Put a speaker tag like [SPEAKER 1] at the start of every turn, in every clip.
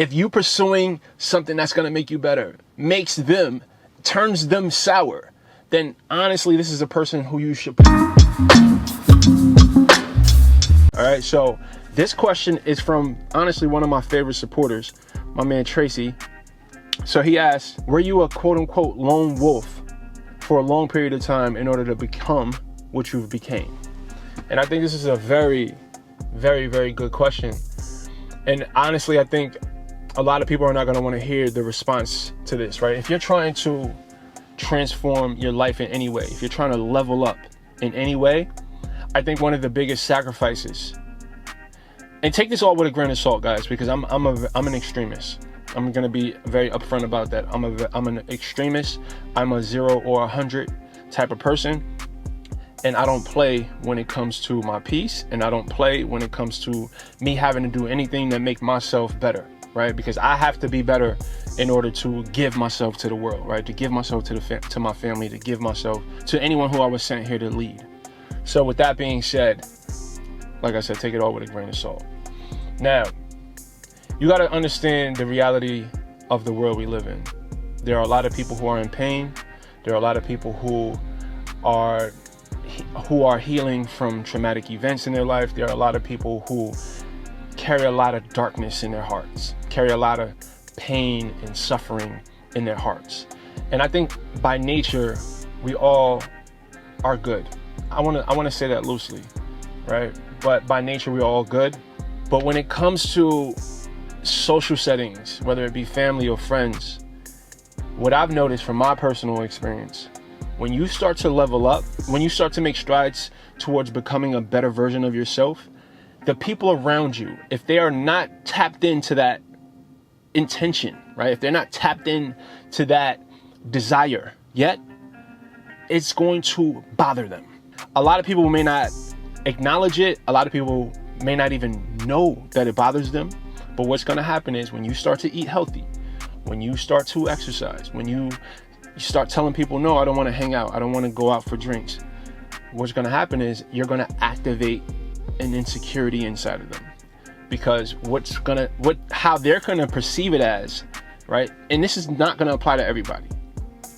[SPEAKER 1] If you pursuing something that's going to make you better, turns them sour, then honestly, this is a person who you should. All right, so this question is from, honestly, one of my favorite supporters, my man Tracy. So he asked, were you a quote unquote lone wolf for a long period of time in order to become what you became? And I think this is a very, very, very good question. And honestly, I think a lot of people are not going to want to hear the response to this, right? If you're trying to transform your life in any way, if you're trying to level up in any way, I think one of the biggest sacrifices, and take this all with a grain of salt, guys, because I'm an extremist. I'm going to be very upfront about that. I'm an extremist. I'm a 0 or 100 type of person. And I don't play when it comes to my peace. And I don't play when it comes to me having to do anything that make myself better, right? Because I have to be better in order to give myself to the world, right? To give myself to my family, to give myself to anyone who I was sent here to lead. So with that being said, like I said, take it all with a grain of salt. Now, you got to understand the reality of the world we live in. There are a lot of people who are in pain. There are a lot of people who are healing from traumatic events in their life. There are a lot of people who carry a lot of darkness in their hearts, carry a lot of pain and suffering in their hearts. And I think by nature, we all are good. I want to say that loosely, right? But by nature, we're all good. But when it comes to social settings, whether it be family or friends, what I've noticed from my personal experience, when you start to level up, when you start to make strides towards becoming a better version of yourself, the people around you, if they are not tapped into that intention, right? If they're not tapped into that desire yet, it's going to bother them. A lot of people may not acknowledge it. A lot of people may not even know that it bothers them. But what's going to happen is when you start to eat healthy, when you start to exercise, when you start telling people, no, I don't want to hang out, I don't want to go out for drinks, what's going to happen is you're going to activate an insecurity inside of them. Because how they're going to perceive it as, right? And this is not going to apply to everybody,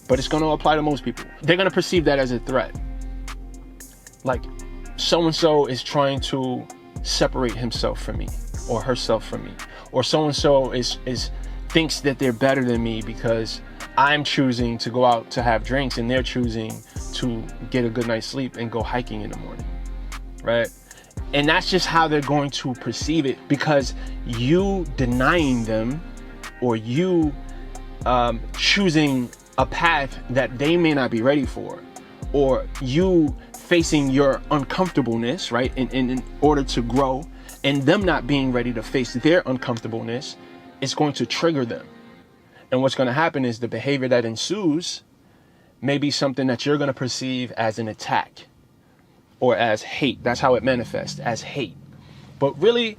[SPEAKER 1] but it's going to apply to most people. They're going to perceive that as a threat. Like, so-and-so is trying to separate himself from me or herself from me, or so-and-so is thinks that they're better than me because I'm choosing to go out to have drinks and they're choosing to get a good night's sleep and go hiking in the morning, right? And that's just how they're going to perceive it, because you denying them or you choosing a path that they may not be ready for, or you facing your uncomfortableness, right, in order to grow, and them not being ready to face their uncomfortableness, is going to trigger them. And what's going to happen is the behavior that ensues may be something that you're going to perceive as an attack or as hate. That's how it manifests, as hate. But really,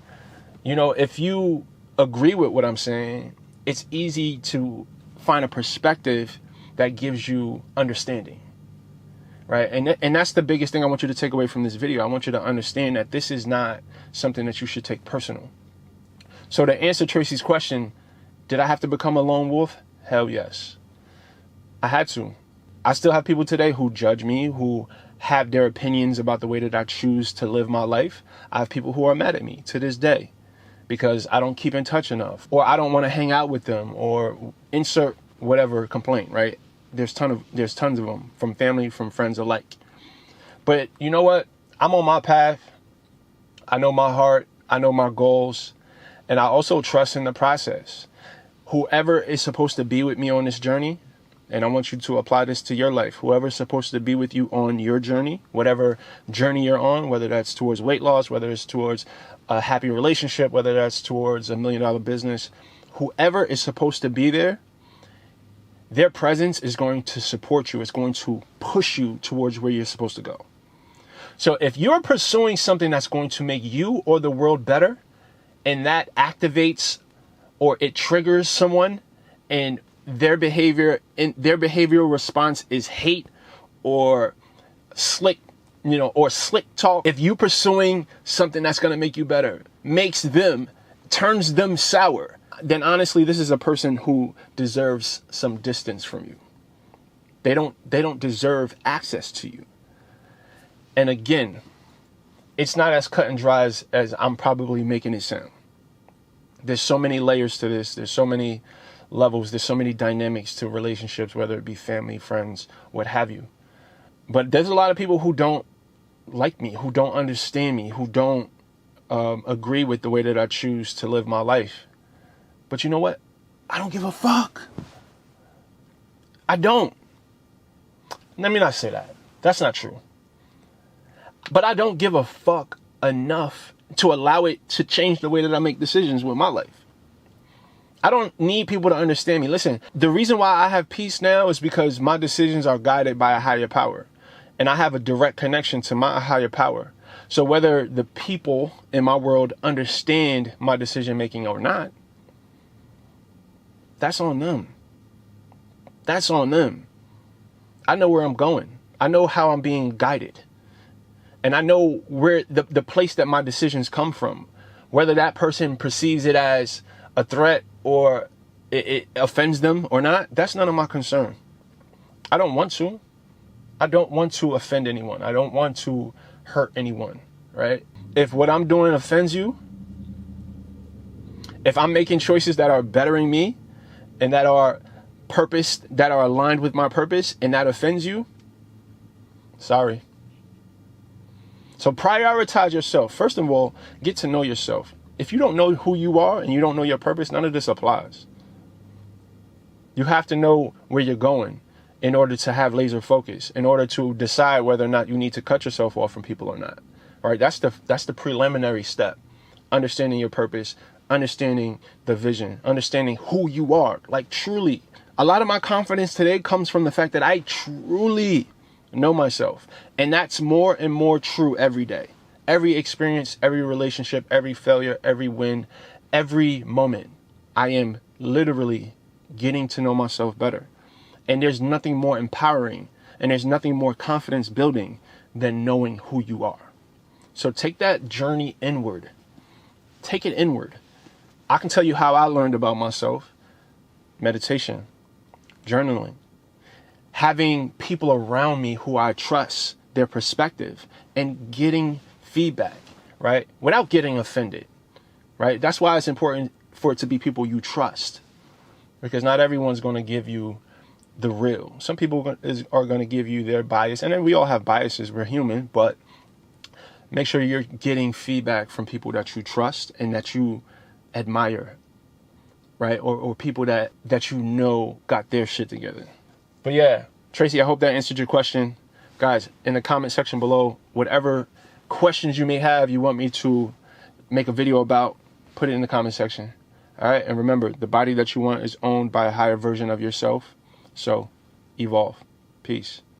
[SPEAKER 1] if you agree with what I'm saying, it's easy to find a perspective that gives you understanding. Right. And that's the biggest thing I want you to take away from this video. I want you to understand that this is not something that you should take personal. So to answer Tracy's question, did I have to become a lone wolf? Hell yes. I had to. I still have people today who judge me, who have their opinions about the way that I choose to live my life. I have people who are mad at me to this day because I don't keep in touch enough, or I don't want to hang out with them, or insert whatever complaint, right? There's tons of them, from family, from friends alike. But you know what? I'm on my path. I know my heart. I know my goals. And I also trust in the process. Whoever is supposed to be with me on this journey, and I want you to apply this to your life, whoever is supposed to be with you on your journey, whatever journey you're on, whether that's towards weight loss, whether it's towards a happy relationship, whether that's towards $1 million business, whoever is supposed to be there, their presence is going to support you. It's going to push you towards where you're supposed to go. So if you're pursuing something that's going to make you or the world better, and that activates or it triggers someone, and their behavioral response is hate or slick talk. If you pursuing something that's going to make you better, turns them sour, then honestly, this is a person who deserves some distance from you. They don't deserve access to you. And again, it's not as cut and dry as I'm probably making it sound. There's so many layers to this. There's so many levels. There's so many dynamics to relationships, whether it be family, friends, what have you. But there's a lot of people who don't like me, who don't understand me, who don't agree with the way that I choose to live my life. But you know what? I don't give a fuck. I don't. Let me not say that. That's not true. But I don't give a fuck enough to allow it to change the way that I make decisions with my life. I don't need people to understand me. Listen, the reason why I have peace now is because my decisions are guided by a higher power. And I have a direct connection to my higher power. So whether the people in my world understand my decision making or not, that's on them. That's on them. I know where I'm going. I know how I'm being guided. And I know where the place that my decisions come from. Whether that person perceives it as a threat or it offends them or not, that's none of my concern. I don't want to. I don't want to offend anyone. I don't want to hurt anyone, right? If what I'm doing offends you, if I'm making choices that are bettering me and that are purposed, that are aligned with my purpose, and that offends you, sorry. So prioritize yourself. First of all, get to know yourself. If you don't know who you are and you don't know your purpose, none of this applies. You have to know where you're going in order to have laser focus, in order to decide whether or not you need to cut yourself off from people or not. All right, that's the preliminary step. Understanding your purpose, understanding the vision, understanding who you are. Like truly, a lot of my confidence today comes from the fact that I truly know myself. And that's more and more true every day. Every experience, every relationship, every failure, every win, every moment, I am literally getting to know myself better. And there's nothing more empowering and there's nothing more confidence building than knowing who you are. So take that journey inward. Take it inward. I can tell you how I learned about myself. Meditation, journaling, having people around me who I trust, their perspective, and getting feedback, right? Without getting offended, right? That's why it's important for it to be people you trust, because not everyone's going to give you the real. Some people are going to give you their bias, and then we all have biases. We're human, but make sure you're getting feedback from people that you trust and that you admire, right? Or people that you know got their shit together. But yeah, Tracy, I hope that answered your question. Guys, in the comment section below, whatever questions you may have, you want me to make a video about, put it in the comment section. All right. And remember, the body that you want is owned by a higher version of yourself. So evolve. Peace.